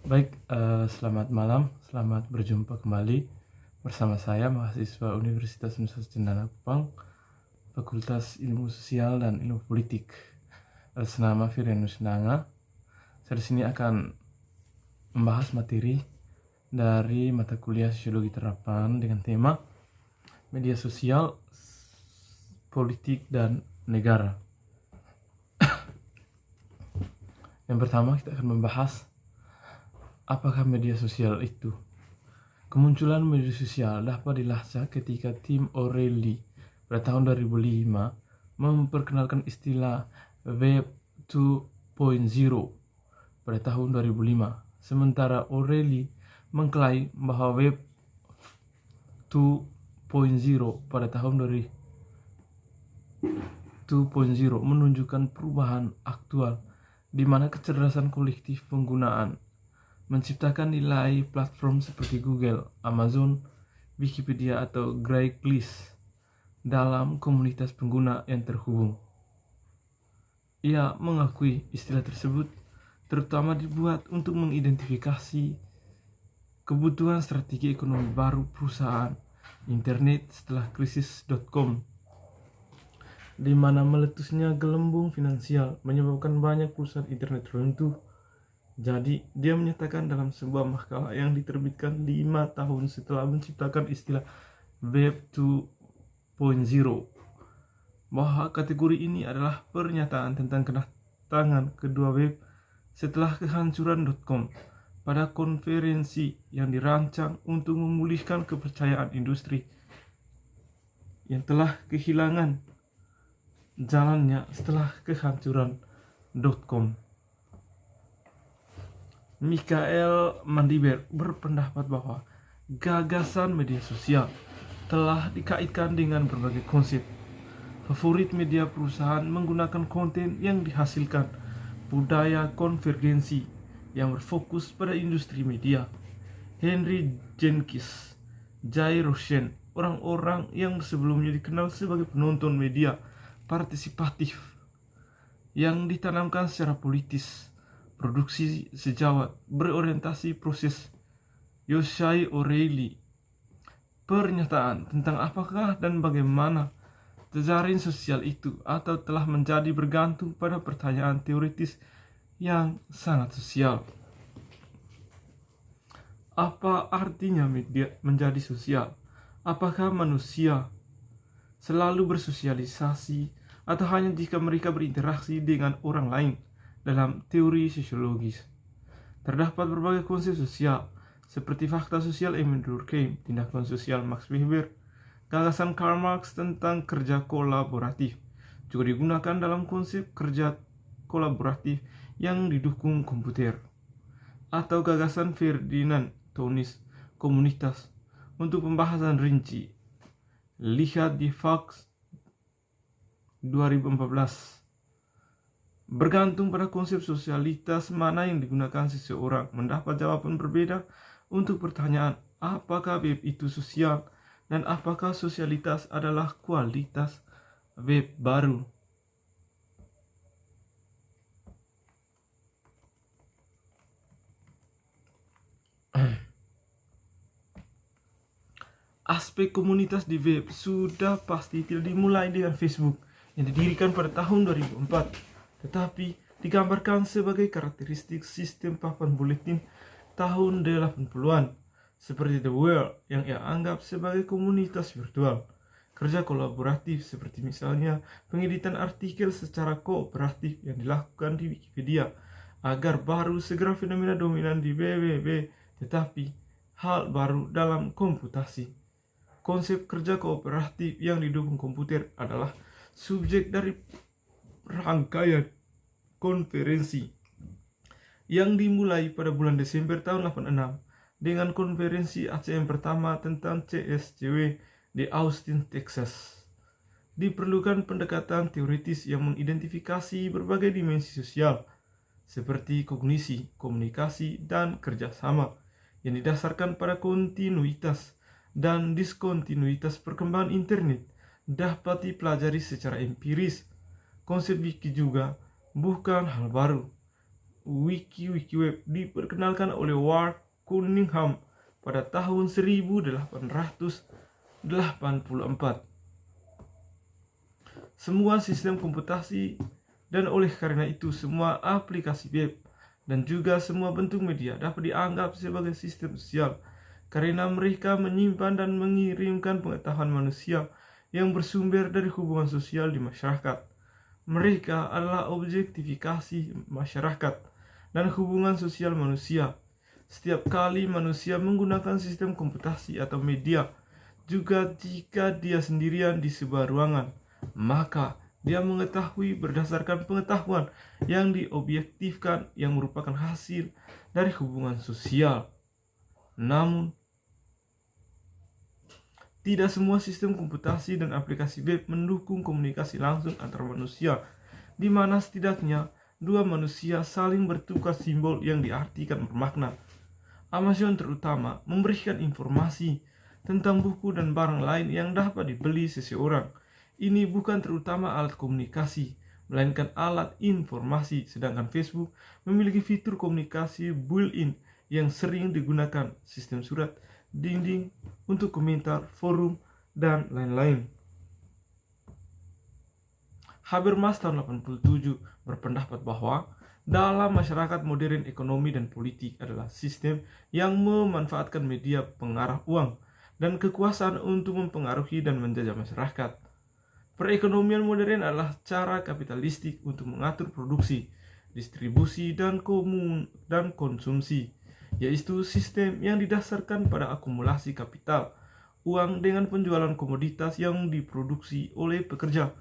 Selamat malam, selamat berjumpa kembali bersama saya, mahasiswa Universitas Nusa Cendana Kupang, Fakultas Ilmu Sosial dan Ilmu Politik. Senama Firenus Nanga. Saya di sini akan membahas materi dari mata kuliah Sosiologi Terapan dengan tema media sosial, politik, dan negara. Yang pertama, kita akan membahas apakah media sosial itu. Kemunculan media sosial dapat dilacak ketika Tim O'Reilly pada tahun 2005 memperkenalkan istilah Web 2.0 pada tahun 2005. Sementara O'Reilly mengklaim bahwa Web 2.0 pada tahun 2.0 menunjukkan perubahan aktual di mana kecerdasan kolektif penggunaan menciptakan nilai platform seperti Google, Amazon, Wikipedia, atau Craigslist dalam komunitas pengguna yang terhubung. Ia mengakui istilah tersebut terutama dibuat untuk mengidentifikasi kebutuhan strategi ekonomi baru perusahaan internet setelah krisis.com, di mana meletusnya gelembung finansial menyebabkan banyak perusahaan internet runtuh. Jadi, dia menyatakan dalam sebuah makalah yang diterbitkan 5 tahun setelah menciptakan istilah Web 2.0 bahwa kategori ini adalah pernyataan tentang kedatangan kedua web setelah kehancuran .com pada konferensi yang dirancang untuk memulihkan kepercayaan industri yang telah kehilangan jalannya setelah kehancuran .com. Michael Mandiber berpendapat bahwa gagasan media sosial telah dikaitkan dengan berbagai konsep. Favorit media perusahaan menggunakan konten yang dihasilkan budaya konvergensi yang berfokus pada industri media. Henry Jenkins, Jay Roshen, orang-orang yang sebelumnya dikenal sebagai penonton media partisipatif yang ditanamkan secara politis. Produksi sejawat berorientasi proses. Yosai O'Reilly, pernyataan tentang apakah dan bagaimana jejaring sosial itu atau telah menjadi bergantung pada pertanyaan teoritis yang sangat sosial. Apa artinya media menjadi sosial? Apakah manusia selalu bersosialisasi atau hanya jika mereka berinteraksi dengan orang lain? Dalam teori sosiologis, terdapat berbagai konsep sosial, seperti fakta sosial Emile Durkheim, tindakan sosial Max Weber, gagasan Karl Marx tentang kerja kolaboratif, juga digunakan dalam konsep kerja kolaboratif yang didukung komputer, atau gagasan Ferdinand Tönnies, komunitas, untuk pembahasan rinci. Lihat di Fox 2014. Bergantung pada konsep sosialitas mana yang digunakan seseorang mendapat jawaban berbeda untuk pertanyaan apakah web itu sosial dan apakah sosialitas adalah kualitas web baru. Aspek komunitas di web sudah pasti tidak dimulai dengan Facebook yang didirikan pada tahun 2004. Tetapi digambarkan sebagai karakteristik sistem papan buletin tahun 80-an, seperti The World yang ia anggap sebagai komunitas virtual. Kerja kolaboratif seperti misalnya pengeditan artikel secara kooperatif yang dilakukan di Wikipedia agar baru segera fenomena dominan di www, tetapi hal baru dalam komputasi. Konsep kerja kooperatif yang didukung komputer adalah subjek dari rangkaian konferensi yang dimulai pada bulan Desember tahun 86 dengan konferensi ACM pertama tentang CSCW di Austin, Texas. Diperlukan pendekatan teoritis yang mengidentifikasi berbagai dimensi sosial seperti kognisi, komunikasi, dan kerjasama yang didasarkan pada kontinuitas dan diskontinuitas perkembangan internet dapat dipelajari secara empiris. Konsep wiki juga bukan hal baru. wiki web diperkenalkan oleh Ward Cunningham pada tahun 1884. Semua sistem komputasi dan oleh karena itu semua aplikasi web dan juga semua bentuk media dapat dianggap sebagai sistem sosial karena mereka menyimpan dan mengirimkan pengetahuan manusia yang bersumber dari hubungan sosial di masyarakat. Mereka adalah objektifikasi masyarakat dan hubungan sosial manusia. Setiap kali manusia menggunakan sistem komputasi atau media, juga jika dia sendirian di sebuah ruangan, maka dia mengetahui berdasarkan pengetahuan yang diobjektifkan yang merupakan hasil dari hubungan sosial. Namun, tidak semua sistem komputasi dan aplikasi web mendukung komunikasi langsung antar manusia, di mana setidaknya dua manusia saling bertukar simbol yang diartikan bermakna. Amazon terutama memberikan informasi tentang buku dan barang lain yang dapat dibeli seseorang. Ini bukan terutama alat komunikasi, melainkan alat informasi, sedangkan Facebook memiliki fitur komunikasi built-in yang sering digunakan, sistem surat, dinding untuk komentar, forum, dan lain-lain. Habermas tahun 87 berpendapat bahwa dalam masyarakat modern ekonomi dan politik adalah sistem yang memanfaatkan media pengarah uang dan kekuasaan untuk mempengaruhi dan menjajah masyarakat. Perekonomian modern adalah cara kapitalistik untuk mengatur produksi, distribusi, dan konsumsi, yaitu sistem yang didasarkan pada akumulasi kapital, uang dengan penjualan komoditas yang diproduksi oleh pekerja,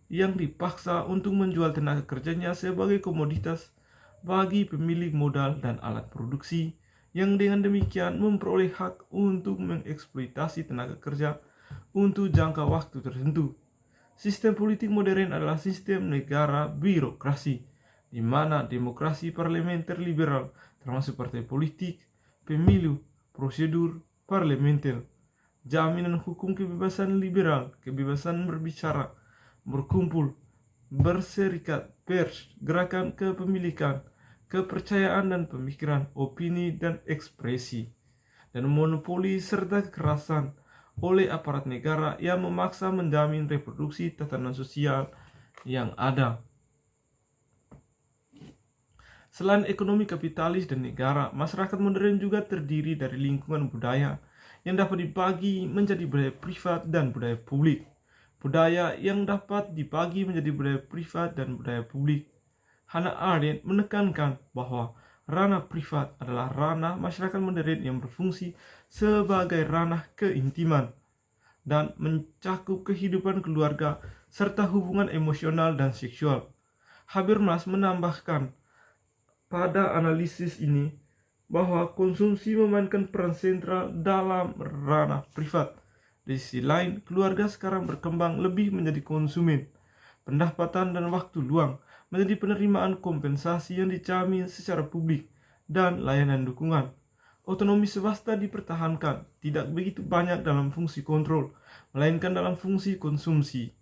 yang dipaksa untuk menjual tenaga kerjanya sebagai komoditas bagi pemilik modal dan alat produksi, yang dengan demikian memperoleh hak untuk mengeksploitasi tenaga kerja untuk jangka waktu tertentu. Sistem politik modern adalah sistem negara birokrasi, di mana demokrasi parlementer liberal, termasuk partai politik, pemilu, prosedur parlementer, jaminan hukum kebebasan liberal, kebebasan berbicara, berkumpul, berserikat, pers, gerakan kepemilikan, kepercayaan dan pemikiran, opini dan ekspresi, dan monopoli serta kekerasan oleh aparat negara yang memaksa menjamin reproduksi tatanan sosial yang ada. Selain ekonomi kapitalis dan negara, masyarakat modern juga terdiri dari lingkungan budaya yang dapat dibagi menjadi budaya privat dan budaya publik. Budaya yang dapat dibagi menjadi budaya privat dan budaya publik. Hannah Arendt menekankan bahwa ranah privat adalah ranah masyarakat modern yang berfungsi sebagai ranah keintiman dan mencakup kehidupan keluarga serta hubungan emosional dan seksual. Habermas menambahkan pada analisis ini bahwa konsumsi memainkan peran sentral dalam ranah privat. Di sisi lain, keluarga sekarang berkembang lebih menjadi konsumen. Pendapatan dan waktu luang menjadi penerimaan kompensasi yang dijamin secara publik dan layanan dukungan. Otonomi swasta dipertahankan, tidak begitu banyak dalam fungsi kontrol, melainkan dalam fungsi konsumsi.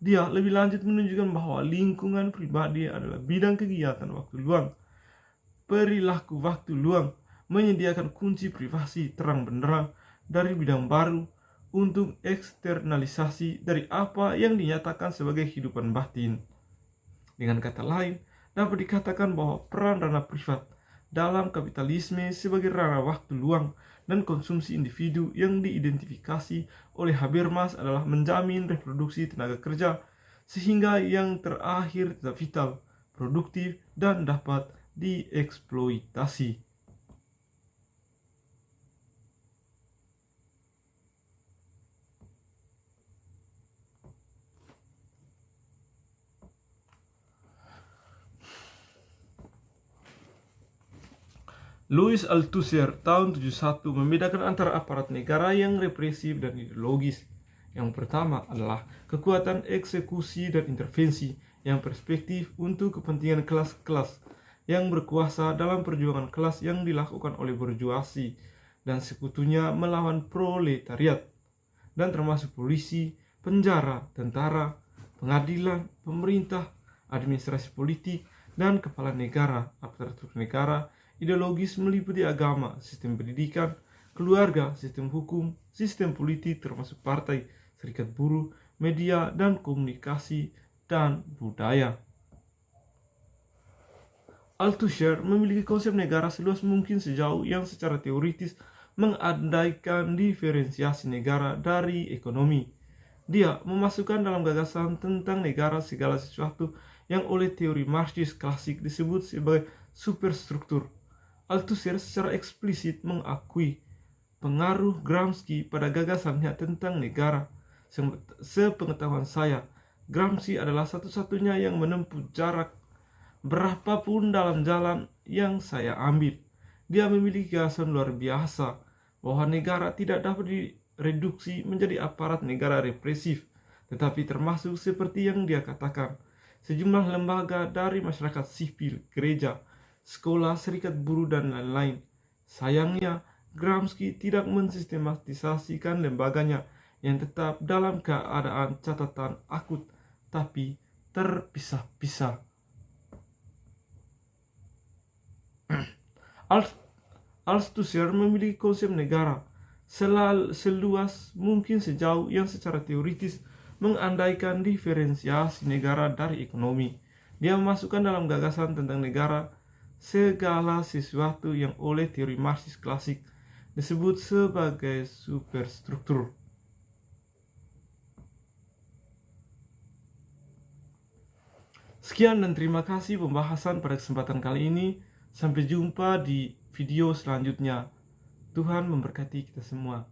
Dia lebih lanjut menunjukkan bahwa lingkungan pribadi adalah bidang kegiatan waktu luang. Perilaku waktu luang menyediakan kunci privasi terang benderang dari bidang baru untuk eksternalisasi dari apa yang dinyatakan sebagai kehidupan batin. Dengan kata lain, dapat dikatakan bahwa peran ranah privat dalam kapitalisme sebagai ranah waktu luang dan konsumsi individu yang diidentifikasi oleh Habermas adalah menjamin reproduksi tenaga kerja sehingga yang terakhir tetap vital, produktif, dan dapat dieksploitasi. Louis Althusser tahun 71 membedakan antara aparat negara yang represif dan ideologis. Yang pertama adalah kekuatan eksekusi dan intervensi yang perspektif untuk kepentingan kelas-kelas yang berkuasa dalam perjuangan kelas yang dilakukan oleh burjuasi dan sekutunya melawan proletariat, dan termasuk polisi, penjara, tentara, pengadilan, pemerintah, administrasi politik, dan kepala negara. Aparatur negara ideologis meliputi agama, sistem pendidikan, keluarga, sistem hukum, sistem politik termasuk partai, serikat buruh, media, dan komunikasi, dan budaya. Althusser memiliki konsep negara seluas mungkin sejauh yang secara teoritis mengandaikan diferensiasi negara dari ekonomi. Dia memasukkan dalam gagasan tentang negara segala sesuatu yang oleh teori Marxis klasik disebut sebagai superstruktur. Althusser secara eksplisit mengakui pengaruh Gramsci pada gagasannya tentang negara. Sepengetahuan saya, Gramsci adalah satu-satunya yang menempuh jarak berapapun dalam jalan yang saya ambil. Dia memiliki gagasan luar biasa bahwa negara tidak dapat direduksi menjadi aparat negara represif, tetapi termasuk seperti yang dia katakan, sejumlah lembaga dari masyarakat sipil, gereja, sekolah, serikat buruh, dan lain-lain. Sayangnya, Gramsci tidak mensistematisasikan lembaganya yang tetap dalam keadaan catatan akut, tapi terpisah-pisah. Althusser memiliki konsep negara seluas mungkin sejauh yang secara teoritis mengandaikan diferensiasi negara dari ekonomi. Dia memasukkan dalam gagasan tentang negara segala sesuatu yang oleh teori Marxis klasik disebut sebagai superstruktur. Sekian dan terima kasih pembahasan pada kesempatan kali ini. Sampai jumpa di video selanjutnya. Tuhan memberkati kita semua.